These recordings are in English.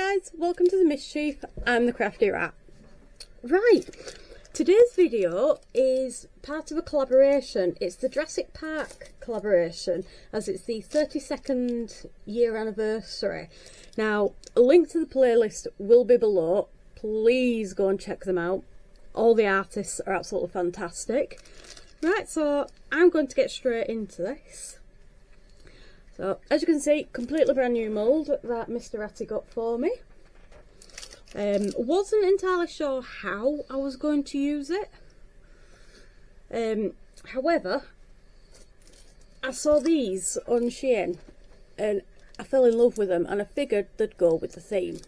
guys, welcome to the Mischief. I'm the Crafty Rat. Right, today's video is part of a collaboration. It's the Jurassic Park collaboration, as it's the 32nd year anniversary. Now, a link to the playlist will be below. Please go and check them out. All the artists are absolutely fantastic. Right, so I'm going to get straight into this. So, as you can see, completely brand new mould that Mr. Ratty got for me. Wasn't entirely sure how I was going to use it. However, I saw these on Shein and I fell in love with them, and I figured they'd go with the theme.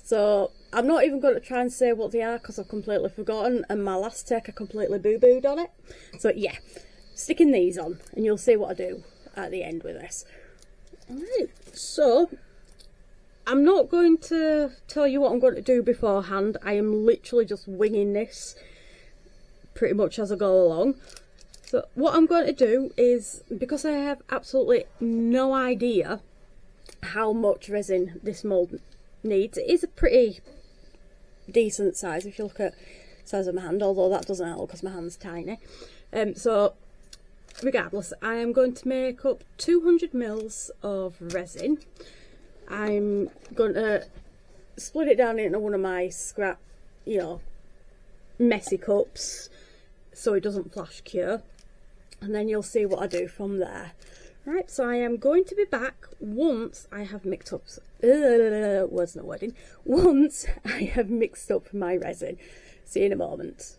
So, I'm not even going to try and say what they are because I've completely forgotten, and my last take I completely boo-booed on it. So yeah, sticking these on and you'll see what I do at the end with this. Alright, so I'm not going to tell you what I'm going to do beforehand. I am literally just winging this pretty much as I go along. So what I'm going to do is, because I have absolutely no idea how much resin this mould needs, it is a pretty decent size if you look at the size of my hand, although that doesn't help because my hand's tiny. So regardless, I am going to make up 200 mils of resin. I'm going to split it down into one of my scrap, messy cups so it doesn't flash cure, and then you'll see what I do from there. Right, so I am going to be back once I have mixed up, words not wedding, once I have mixed up my resin. See you in a moment.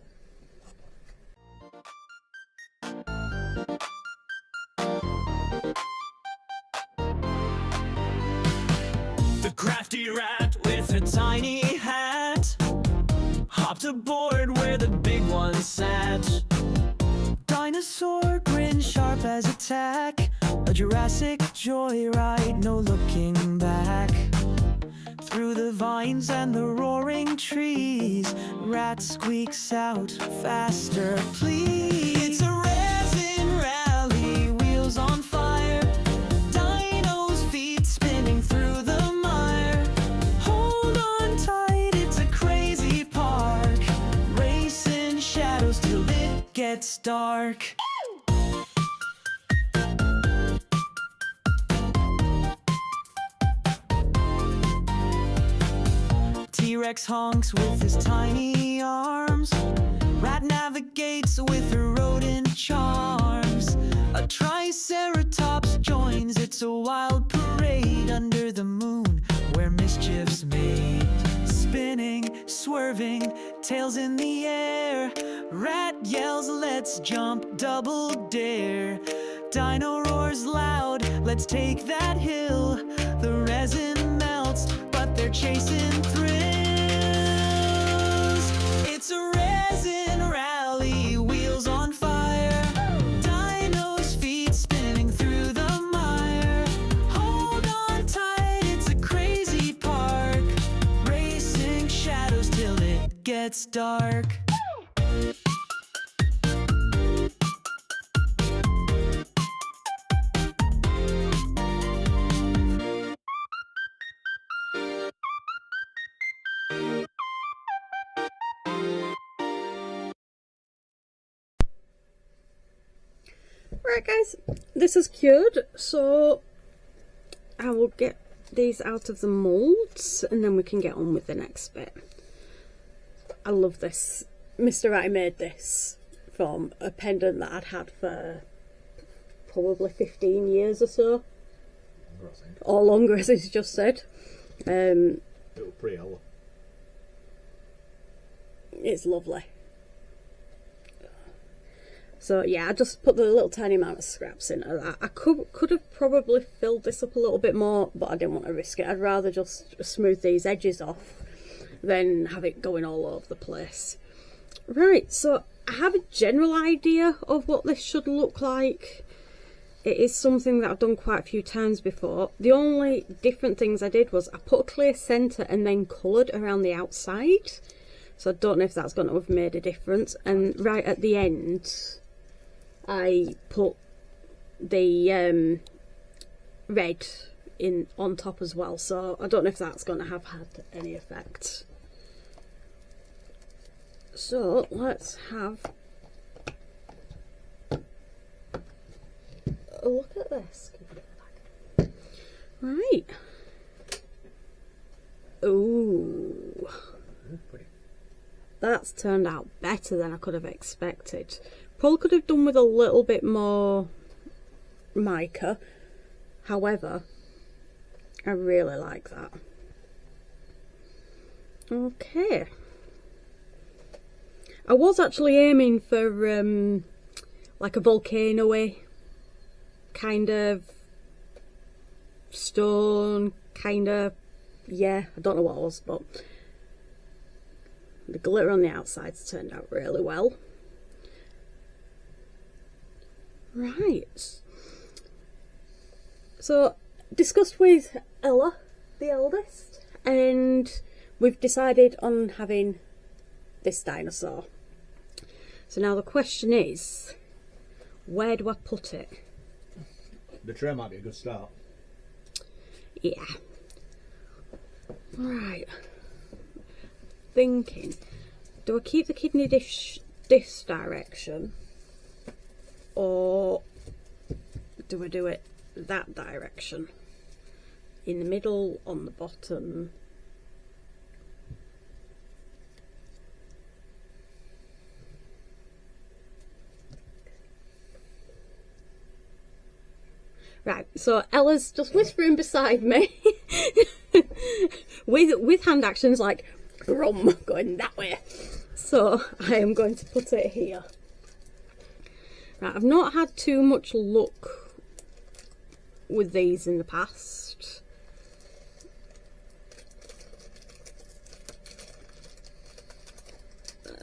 The crafty rat with a tiny hat hopped aboard where the big one sat. Dinosaur grin sharp as a tack, a Jurassic joyride, no looking back. Through the vines and the roaring trees, Rat squeaks out, faster please. It's a resin rally, wheels on fire, Dino's feet spinning through the mire. Hold on tight, it's a crazy park, racing shadows till it gets dark. T-Rex honks with his tiny arms, Rat navigates with her rodent charms. A Triceratops joins, it's a wild parade under the moon where mischief's made. Spinning, swerving, tails in the air, Rat yells, let's jump, double dare. Dino roars loud, let's take that hill. The resin melts, but they're chasing thrills. It's a resin rally, wheels on fire, Dino's feet spinning through the mire. Hold on tight, it's a crazy park, racing shadows till it gets dark. Right guys, this is cured, so I will get these out of the moulds and then we can get on with the next bit. I love this. Mr. Ratty made this from a pendant that I'd had for probably 15 years or so. Or longer, as he's just said. It was pretty hella. It's lovely. So yeah, I just put the little tiny amount of scraps into that. I could have probably filled this up a little bit more, but I didn't want to risk it. I'd rather just smooth these edges off than have it going all over the place. Right, so I have a general idea of what this should look like. It is something that I've done quite a few times before. The only different things I did was I put a clear centre and then coloured around the outside. So I don't know if that's going to have made a difference. And right at the end, I put the red in on top as well, so I don't know if that's going to have had any effect. So let's have a look at this. Right. Ooh. That's turned out better than I could have expected. Probably could have done with a little bit more mica. However, I really like that. Okay. I was actually aiming for like a volcano-y kind of stone, kind of, yeah, I don't know what it was, but the glitter on the outside's turned out really well. Right. So, discussed with Ella, the eldest, and we've decided on having this dinosaur. So now the question is, where do I put it? The tray might be a good start. Yeah. Right. Thinking, do I keep the kidney dish this direction, or do I do it that direction? In the middle, on the bottom? Right, so Ella's just whispering beside me with hand actions like rum going that way. So I am going to put it here. Right, I've not had too much luck with these in the past.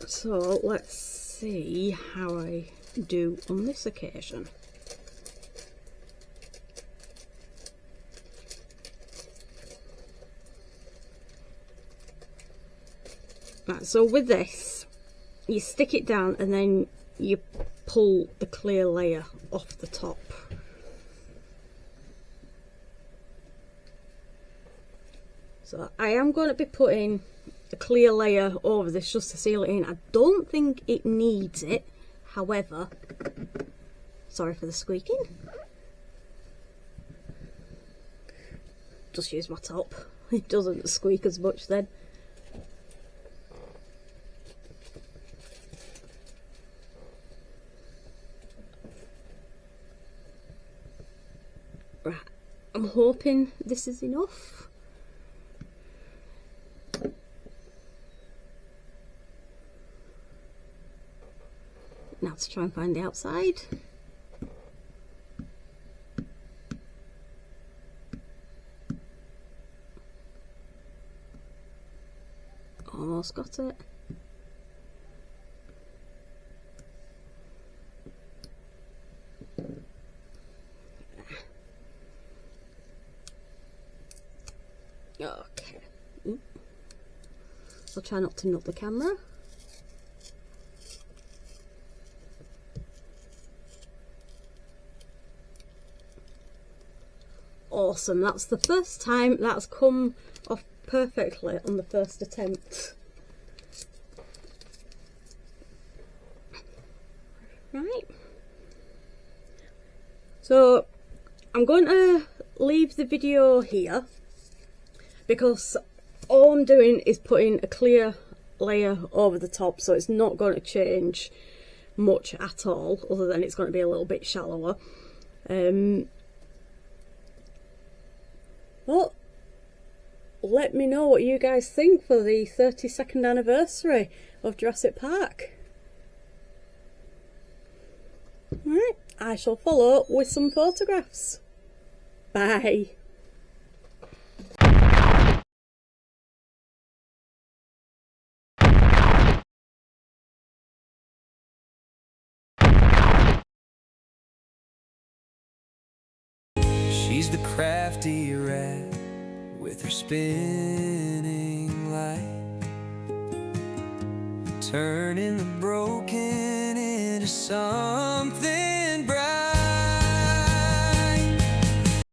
So let's see how I do on this occasion. Right, so with this, you stick it down and then you pull the clear layer off the top. So I am going to be putting a clear layer over this just to seal it in. I don't think it needs it, however, sorry for the squeaking. Just use my top, it doesn't squeak as much then. Right, I'm hoping this is enough. Now to try and find the outside. Almost got it. Okay. I'll try not to nut the camera. Awesome, that's the first time that's come off perfectly on the first attempt. Right. So I'm going to leave the video here because all I'm doing is putting a clear layer over the top, so it's not going to change much at all, other than it's going to be a little bit shallower. But let me know what you guys think for the 32nd anniversary of Jurassic Park. Right, I shall follow with some photographs. Bye. She's the crafty rat with her spinning light, turning the broken into something